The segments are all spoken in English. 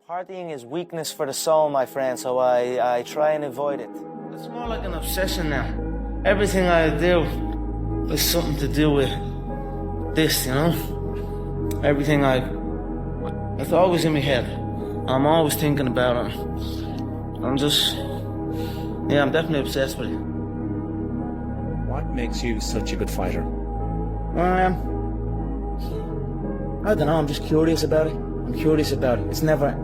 Partying is weakness for the soul, my friend, so I try and avoid it. It's more like an obsession now. Everything I do is something to do with this, you know? Everything it's always in my head. I'm always thinking about it. I'm definitely obsessed with it. What makes you such a good fighter? I don't know, I'm just curious about it. It's never,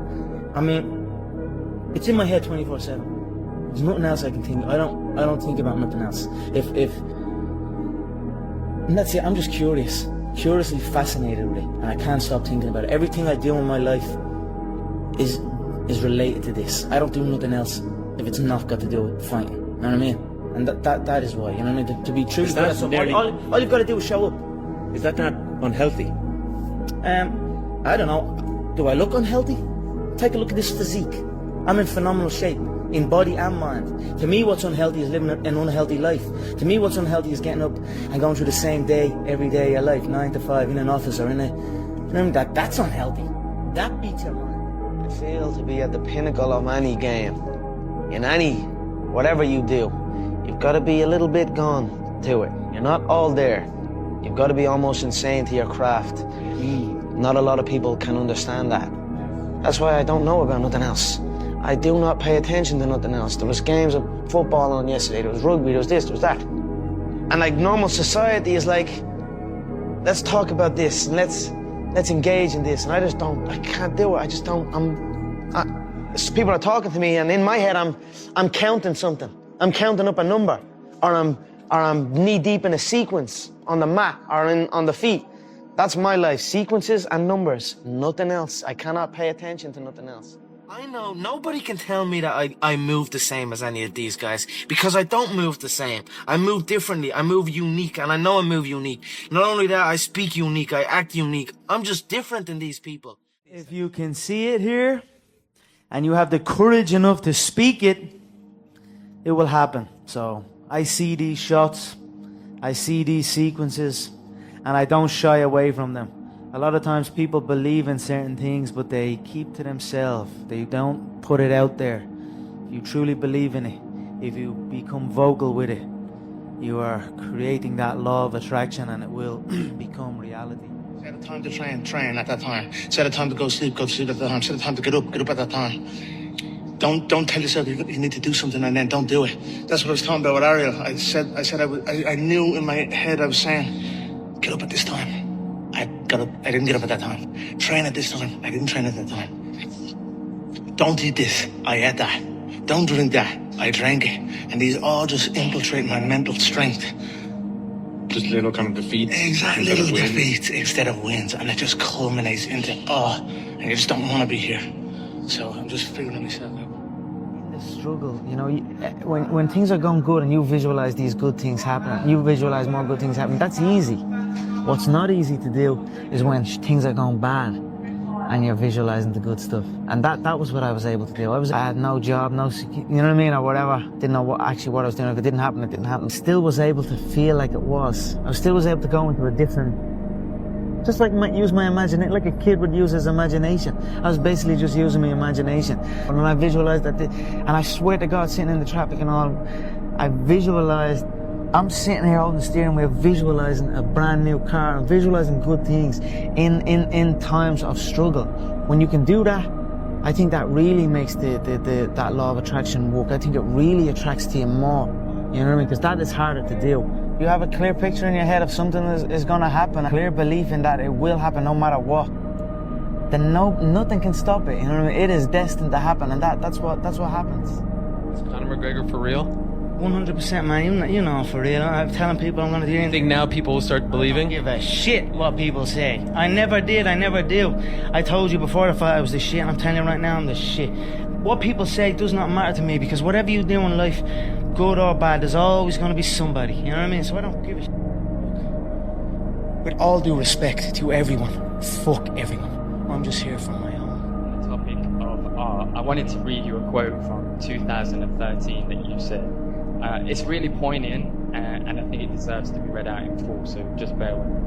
it's in my head 24/7. There's nothing else I can think. I don't think about nothing else. And that's it, I'm just curiously fascinated with it, and I can't stop thinking about it. Everything I do in my life is related to this. I don't do nothing else if it's not got to do with fighting. You know what I mean? And that is why, you know what I mean? To be true, Is that all you've got to do is show up. Is that not unhealthy? I don't know. Do I look unhealthy? Take a look at this physique. I'm in phenomenal shape, in body and mind. To me, what's unhealthy is living an unhealthy life. To me, what's unhealthy is getting up and going through the same day, every day of your life, 9 to 5, in an office or in a... You know, that's unhealthy. That beats your mind. I feel to be at the pinnacle of any game, in whatever you do, you've got to be a little bit gone to it. You're not all there. You've got to be almost insane to your craft. Not a lot of people can understand that. That's why I don't know about nothing else. I do not pay attention to nothing else. There was games of football on yesterday, there was rugby, there was this, there was that. And like normal society is like, let's talk about this, and let's engage in this. And I can't do it, people are talking to me, and in my head I'm counting something. I'm counting up a number, or I'm knee deep in a sequence on the mat or on the feet. That's my life, sequences and numbers, nothing else. I cannot pay attention to nothing else. I know, nobody can tell me that I move the same as any of these guys, because I don't move the same. I move differently, I move unique, and I know I move unique. Not only that, I speak unique, I act unique. I'm just different than these people. If you can see it here, and you have the courage enough to speak it, it will happen. So, I see these shots, I see these sequences, and I don't shy away from them. A lot of times people believe in certain things, but they keep to themselves. They don't put it out there. If you truly believe in it, if you become vocal with it, you are creating that law of attraction, and it will become reality. Set a time to train at that time. Set a time to go sleep at that time. Set a time to get up at that time. Don't tell yourself you need to do something and then don't do it. That's what I was talking about with Ariel. I knew in my head I was saying, get up at this time. I didn't get up at that time. Train at this time. I didn't train at that time. Don't eat this. I ate that. Don't drink that. I drank it. And these all just infiltrate my mental strength. Just little kind of defeats. Exactly, little defeats instead of wins. And it just culminates into, and you just don't want to be here. So I'm just figuring myself out. The struggle, you know, when things are going good and you visualize these good things happening, you visualize more good things happening, that's easy. What's not easy to do is when things are going bad and you're visualizing the good stuff. And that was what I was able to do. I had no job, you know what I mean, or whatever. Didn't know what I was doing. If it didn't happen, it didn't happen. Still was able to feel like it was. I still was able to go into a different, just like use my imagination, like a kid would use his imagination. I was basically just using my imagination. And when I visualized that, and I swear to God, sitting in the traffic and all, I visualized, I'm sitting here holding the steering wheel, visualizing a brand new car, and visualizing good things in times of struggle. When you can do that, I think that really makes that law of attraction work. I think it really attracts to you more. You know what I mean? Because that is harder to do. You have a clear picture in your head of something is going to happen, a clear belief in that it will happen no matter what. Then nothing can stop it. You know what I mean? It is destined to happen, and that's what happens. Is Conor McGregor for real? 100%, man. You know, for real. I'm telling people I'm going to do anything. Think now people will start believing? I don't give a shit what people say. I never did. I never do. I told you before the fight I was the shit, and I'm telling you right now I'm the shit. What people say does not matter to me, because whatever you do in life, good or bad, there's always going to be somebody. You know what I mean? So I don't give a shit. With all due respect to everyone, fuck everyone. I'm just here for my own. On the topic of art, I wanted to read you a quote from 2013 that you said. It's really poignant, and I think it deserves to be read out in full, so just bear with me.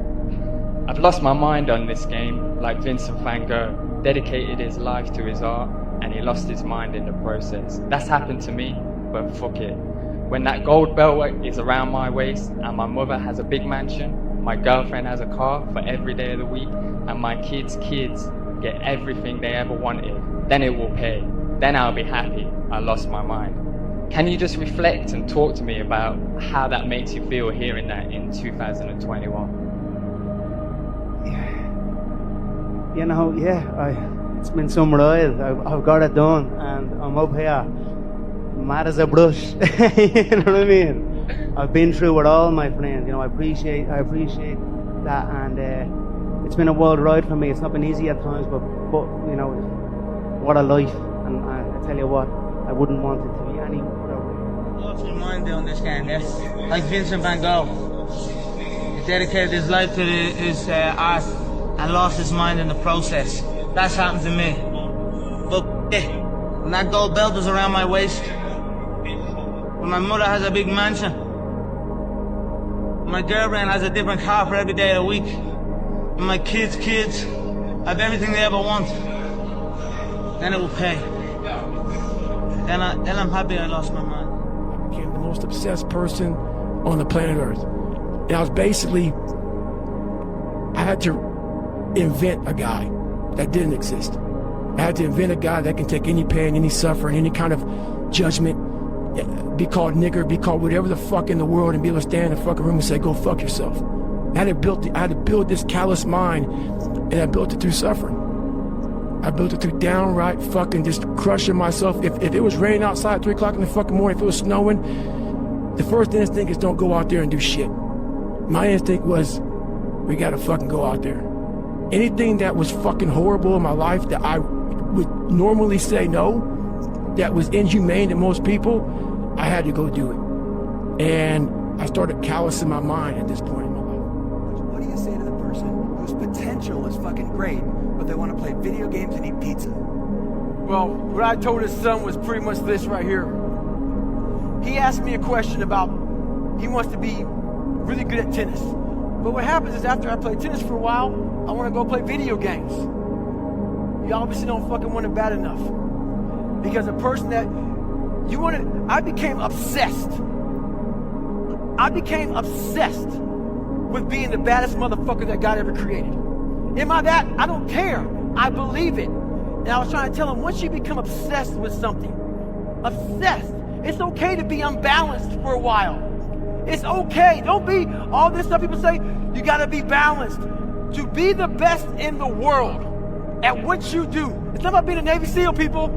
I've lost my mind on this game, like Vincent van Gogh. dedicated his life to his art, and he lost his mind in the process. That's happened to me, but fuck it. When that gold belt is around my waist, and my mother has a big mansion, my girlfriend has a car for every day of the week, and my kids' kids get everything they ever wanted, then it will pay. Then I'll be happy I lost my mind. Can you just reflect and talk to me about how that makes you feel hearing that in 2021? You know, it's been some ride. I've got it done, and I'm up here mad as a brush. You know what I mean? I've been through it all, my friend. You know, I appreciate that, and it's been a wild ride for me. It's not been easy at times, but you know, what a life. And I tell you what, I wouldn't want it to be any other way. Lost my mind doing this game, yes. Like Vincent van Gogh. He dedicated his life to his art and lost his mind in the process. That's happened to me. But when that gold belt was around my waist, when my mother has a big mansion, when my girlfriend has a different car for every day of the week, when my kids have everything they ever want, then it will pay. Then I'm happy I lost my mind. I became the most obsessed person on the planet Earth. And I was basically, I had to invent a guy that didn't exist. I had to invent a guy that can take any pain, any suffering, any kind of judgment, be called nigger, be called whatever the fuck in the world, and be able to stand in the fucking room and say, go fuck yourself. I had to build this callous mind, and I built it through suffering. I built it through downright fucking just crushing myself. If it was raining outside at 3 o'clock in the fucking morning, if it was snowing, the first instinct is don't go out there and do shit. My instinct was, we gotta fucking go out there. Anything that was fucking horrible in my life that I would normally say no, that was inhumane to most people, I had to go do it. And I started callousing my mind at this point in my life. What do you say to the person whose potential is fucking great, but they want to play video games and eat pizza? Well, what I told his son was pretty much this right here. He asked me a question about he wants to be really good at tennis. But what happens is after I play tennis for a while, I want to go play video games. You obviously don't fucking want it bad enough. Because a person that I became obsessed. I became obsessed with being the baddest motherfucker that God ever created. Am I that? I don't care. I believe it. And I was trying to tell him, once you become obsessed with something, it's okay to be unbalanced for a while. It's okay. Don't be all this stuff people say, you gotta be balanced. To be the best in the world at what you do. It's not about being a Navy SEAL, people.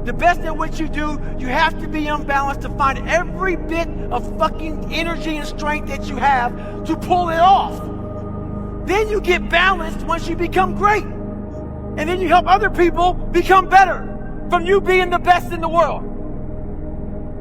The best at what you do, you have to be unbalanced to find every bit of fucking energy and strength that you have to pull it off. Then you get balanced once you become great. And then you help other people become better from you being the best in the world.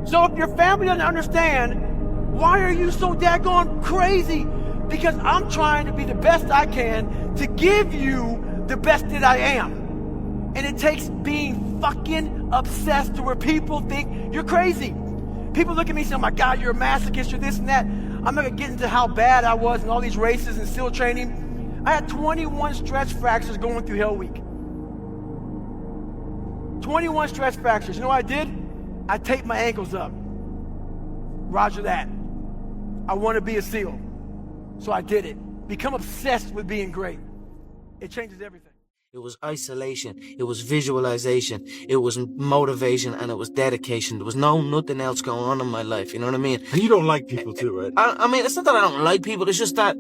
So if your family doesn't understand, why are you so daggone crazy? Because I'm trying to be the best I can to give you the best that I am. And it takes being fucking obsessed to where people think you're crazy. People look at me and say, oh my God, you're a masochist, you're this and that. I'm not gonna get into how bad I was in all these races and SEAL training. I had 21 stretch fractures going through Hell Week. 21 stretch fractures. You know what I did? I taped my ankles up. Roger that. I want to be a SEAL. So I did it. Become obsessed with being great. It changes everything. It was isolation, it was visualization, it was motivation, and it was dedication. There was nothing else going on in my life, you know what I mean? And you don't like people too, right? I mean, it's not that I don't like people, it's just that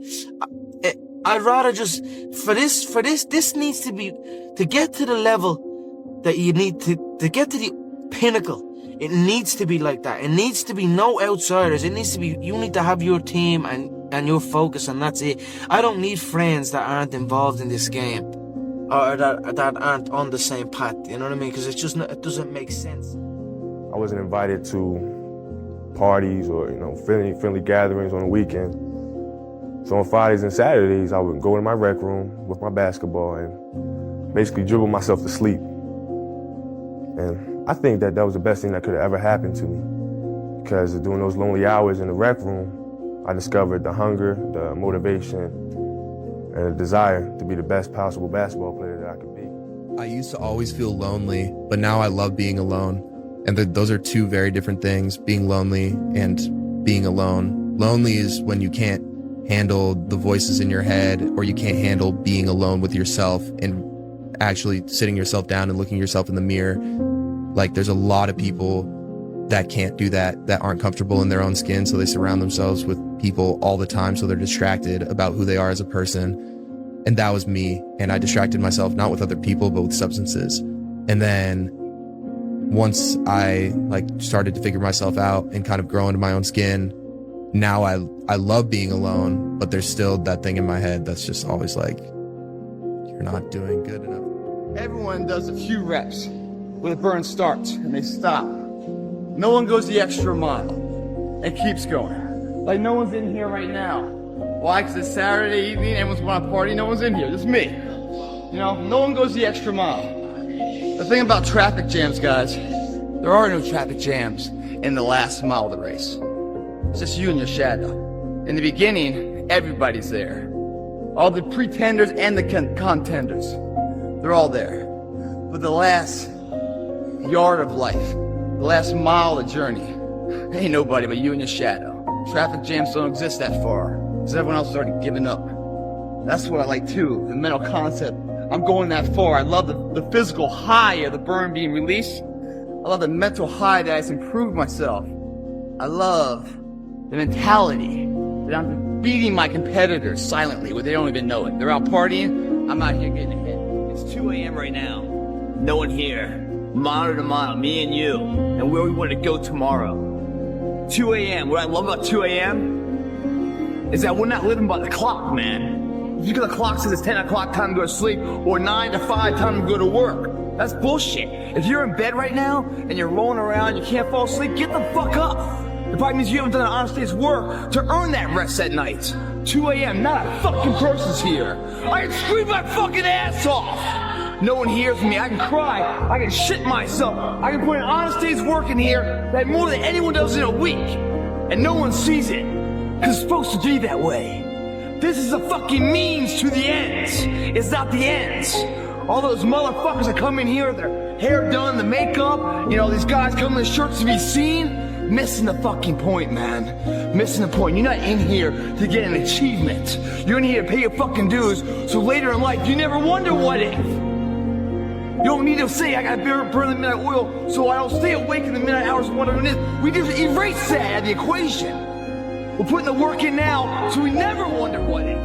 I'd rather just, this needs to be, to get to the level that you need to get to the pinnacle, it needs to be like that. It needs to be no outsiders. It needs to be, you need to have your team and your focus, and that's it. I don't need friends that aren't involved in this game, or that aren't on the same path, you know what I mean? Because it's just not, it doesn't make sense. I wasn't invited to parties or, friendly gatherings on the weekend. So on Fridays and Saturdays, I would go in my rec room with my basketball and basically dribble myself to sleep. And I think that was the best thing that could have ever happened to me, because during those lonely hours in the rec room, I discovered the hunger, the motivation, and the desire to be the best possible basketball player that I could be. I used to always feel lonely, but now I love being alone. And those are two very different things, being lonely and being alone. Lonely is when you can't handle the voices in your head, or you can't handle being alone with yourself and actually sitting yourself down and looking yourself in the mirror. Like, there's a lot of people that can't do that, that aren't comfortable in their own skin, so they surround themselves with people all the time, so they're distracted about who they are as a person. And that was me, and I distracted myself not with other people but with substances. And then once I started to figure myself out and kind of grow into my own skin, now I love being alone, but there's still that thing in my head that's just always like, you're not doing good enough. Everyone does a few reps where the burn starts and they stop. No one goes the extra mile and keeps going. Like, no one's in here right now. Why? Because it's Saturday evening, everyone's going to party, no one's in here, just me. You know, no one goes the extra mile. The thing about traffic jams, guys, there are no traffic jams in the last mile of the race. It's just you and your shadow. In the beginning, everybody's there. All the pretenders and the contenders, they're all there. But the last yard of life, the last mile of the journey, ain't nobody but you and your shadow. Traffic jams don't exist that far, because everyone else has already given up. That's what I like too, the mental concept. I'm going that far. I love the physical high of the burn being released. I love the mental high that has improved myself. I love the mentality that I'm beating my competitors silently where they don't even know it. They're out partying, I'm out here getting ahead. It's 2 a.m. right now. No one here. Mile to mile, me and you, and where we want to go tomorrow. 2 a.m. What I love about 2 a.m. is that we're not living by the clock, man. If you got the clock says it's 10 o'clock, time to go to sleep, or 9 to 5, time to go to work. That's bullshit. If you're in bed right now and you're rolling around, you can't fall asleep, get the fuck up. It probably means you haven't done an honest day's work to earn that rest at night. 2 a.m., not a fucking person's here. I can scream my fucking ass off. No one hears me. I can cry. I can shit myself. I can put an honest day's work in here that more than anyone does in a week. And no one sees it. Because it's supposed to be that way. This is a fucking means to the ends. It's not the ends. All those motherfuckers that come in here, their hair done, the makeup, you know, these guys come in shirts to be seen. Missing the fucking point, man. Missing the point. You're not in here to get an achievement. You're in here to pay your fucking dues, so later in life, you never wonder what if. You don't need to say, I gotta burn the midnight oil, so I don't stay awake in the midnight hours and wondering this. We just erase that out of the equation. We're putting the work in now, so we never wonder what if.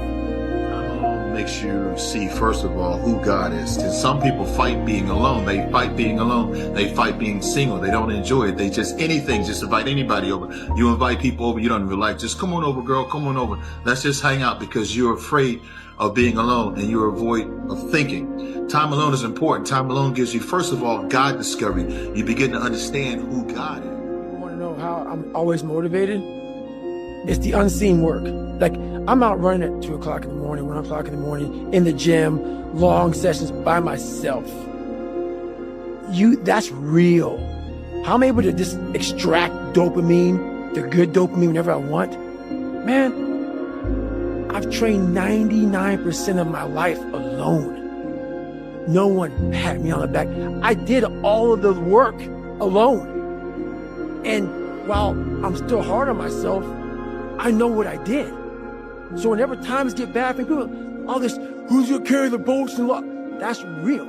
Makes you see, first of all, who God is. And some people fight being alone. They fight being alone. They fight being single. They don't enjoy it. They just anything, just invite anybody over. You invite people over, you don't even like, just come on over, girl, come on over. Let's just hang out, because you're afraid of being alone and you're avoid of thinking. Time alone is important. Time alone gives you, first of all, God discovery. You begin to understand who God is. You want to know how I'm always motivated? It's the unseen work. Like, I'm out running at 2 o'clock in the morning, 1 o'clock in the morning, in the gym, long sessions by myself. That's real. How I'm able to just extract dopamine, the good dopamine whenever I want. Man, I've trained 99% of my life alone. No one pat me on the back. I did all of the work alone. And while I'm still hard on myself, I know what I did. So whenever times get bad for people, all this, who's gonna carry the boats and what? That's real.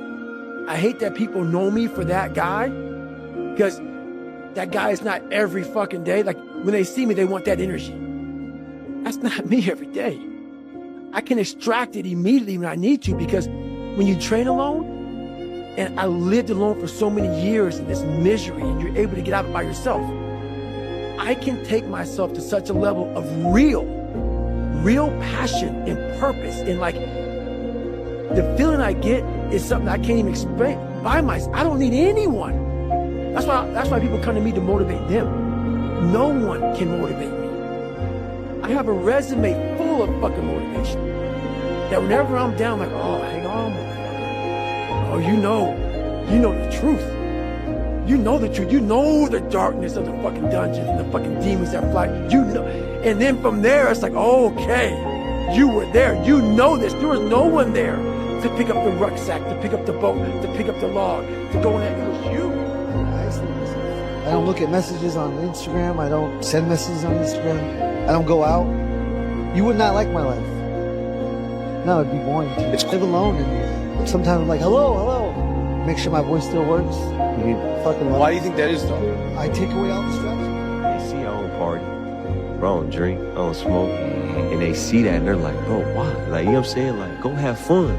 I hate that people know me for that guy, because that guy is not every fucking day. Like, when they see me, they want that energy. That's not me every day. I can extract it immediately when I need to, because when you train alone, and I lived alone for so many years in this misery, and you're able to get out of it by yourself, I can take myself to such a level of real passion and purpose, and like, the feeling I get is something I can't even explain by myself. I don't need anyone. That's why people come to me to motivate them. No one can motivate me. I have a resume full of fucking motivation, that whenever I'm down, I'm like, oh, hang on, motherfucker. Oh, you know the truth. You know the truth. You know the darkness of the fucking dungeons and the fucking demons that fly. You know. And then from there, it's like, oh, okay, you were there. You know this. There was no one there to pick up the rucksack, to pick up the boat, to pick up the log, to go in that. It was you. I isolate myself. I don't look at messages on Instagram. I don't send messages on Instagram. I don't go out. You would not like my life. No, it'd be boring. It's live alone, and sometimes I'm like, hello. Make sure my voice still works. Fucking Why do you think that is, though? I take away all distractions. They see I don't party, bro, I don't drink, I don't smoke, and they see that and they're like, bro, why? Like, you know what I'm saying? Like, go have fun.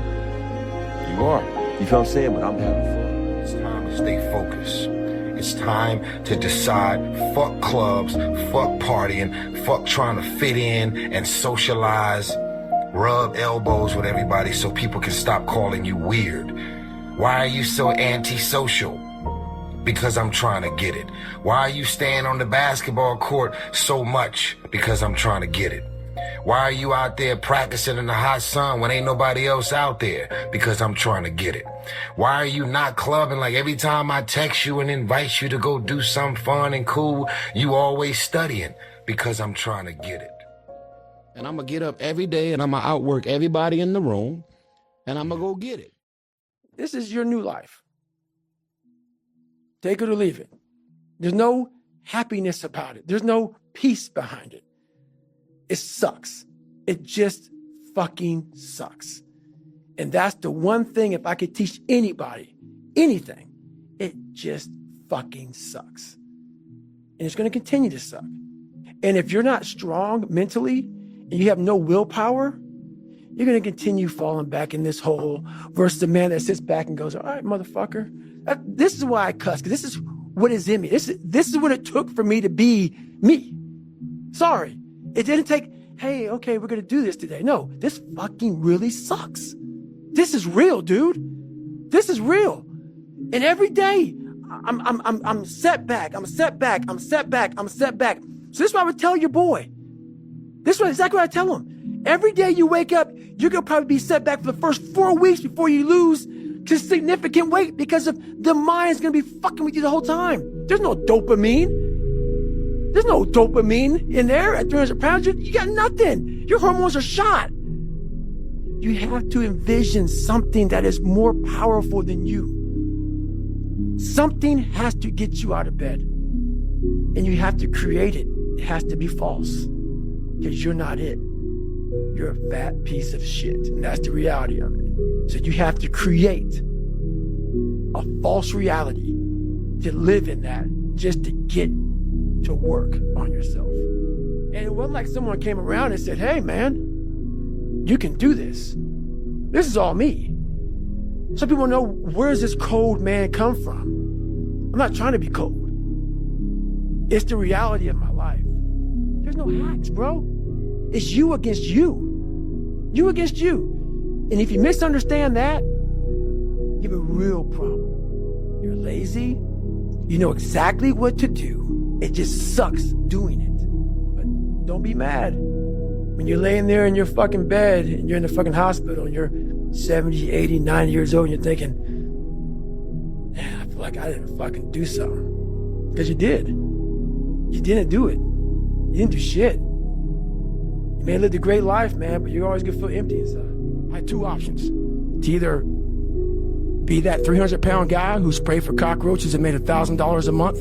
You are. You feel what I'm saying? But I'm having fun. It's time to stay focused. It's time to decide, fuck clubs, fuck partying, fuck trying to fit in and socialize, rub elbows with everybody so people can stop calling you weird. Why are you so antisocial? Because I'm trying to get it. Why are you staying on the basketball court so much? Because I'm trying to get it. Why are you out there practicing in the hot sun when ain't nobody else out there? Because I'm trying to get it. Why are you not clubbing? Like every time I text you and invite you to go do something fun and cool, you always studying. Because I'm trying to get it. And I'm going to get up every day and I'm going to outwork everybody in the room and I'm going to go get it. This is your new life. Take it or leave it. There's no happiness about it. There's no peace behind it. It sucks. It just fucking sucks. And that's the one thing, if I could teach anybody anything, it just fucking sucks. And it's going to continue to suck. And if you're not strong mentally and you have no willpower, you're going to continue falling back in this hole versus the man that sits back and goes, all right, motherfucker. This is why I cuss, because this is what is in me. This is what it took for me to be me. Sorry. It didn't take, hey, okay, we're going to do this today. No, this fucking really sucks. This is real, dude. This is real. And every day, I'm set back. I'm set back. I'm set back. I'm set back. So this is what I would tell your boy. This is exactly what I tell him. Every day you wake up, you're going to probably be set back for the first 4 weeks before you lose to significant weight because of the mind is going to be fucking with you the whole time. There's no dopamine. There's no dopamine in there at 300 pounds. You got nothing. Your hormones are shot. You have to envision something that is more powerful than you. Something has to get you out of bed. And you have to create it. It has to be false. Because you're not it. You're a fat piece of shit. And that's the reality of it. So you have to create a false reality to live in that just to get to work on yourself. And it wasn't like someone came around and said, hey, man, you can do this. This is all me. Some people know, where does this cold man come from? I'm not trying to be cold. It's the reality of my life. There's no hacks, bro. It's you against you. You against you. And if you misunderstand that, you have a real problem. You're lazy. You know exactly what to do. It just sucks doing it. But don't be mad. When you're laying there in your fucking bed and you're in the fucking hospital and you're 70, 80, 90 years old and you're thinking, man, I feel like I didn't fucking do something. Because you did. You didn't do it. You didn't do shit. You may have lived a great life, man, but you're always gonna feel empty inside. I had two options. To either be that 300-pound guy who sprayed for cockroaches and made $1,000 a month,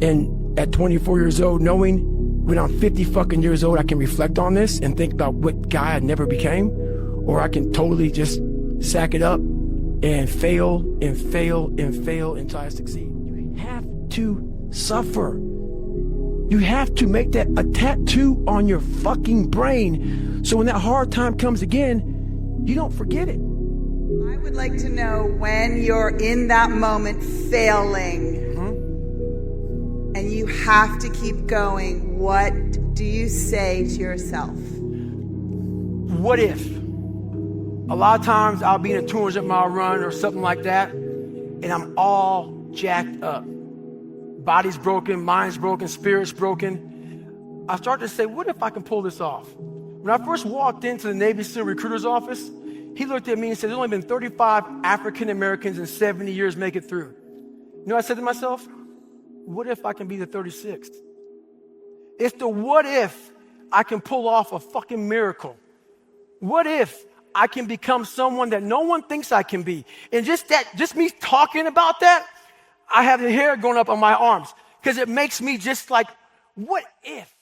and at 24 years old, knowing when I'm 50 fucking years old, I can reflect on this and think about what guy I never became, or I can totally just sack it up and fail and fail and fail until I succeed. You have to suffer. You have to make that a tattoo on your fucking brain so when that hard time comes again, you don't forget it. I would like to know, when you're in that moment failing and you have to keep going, what do you say to yourself? What if? A lot of times I'll be in a 200-mile run or something like that, and I'm all jacked up. Body's broken, mind's broken, spirit's broken. I start to say, what if I can pull this off? When I first walked into the Navy SEAL recruiter's office, he looked at me and said, there's only been 35 African Americans in 70 years make it through. You know what I said to myself? What if I can be the 36th? It's the what if I can pull off a fucking miracle. What if I can become someone that no one thinks I can be. And just me talking about that, I have the hair going up on my arms because it makes me just like, what if?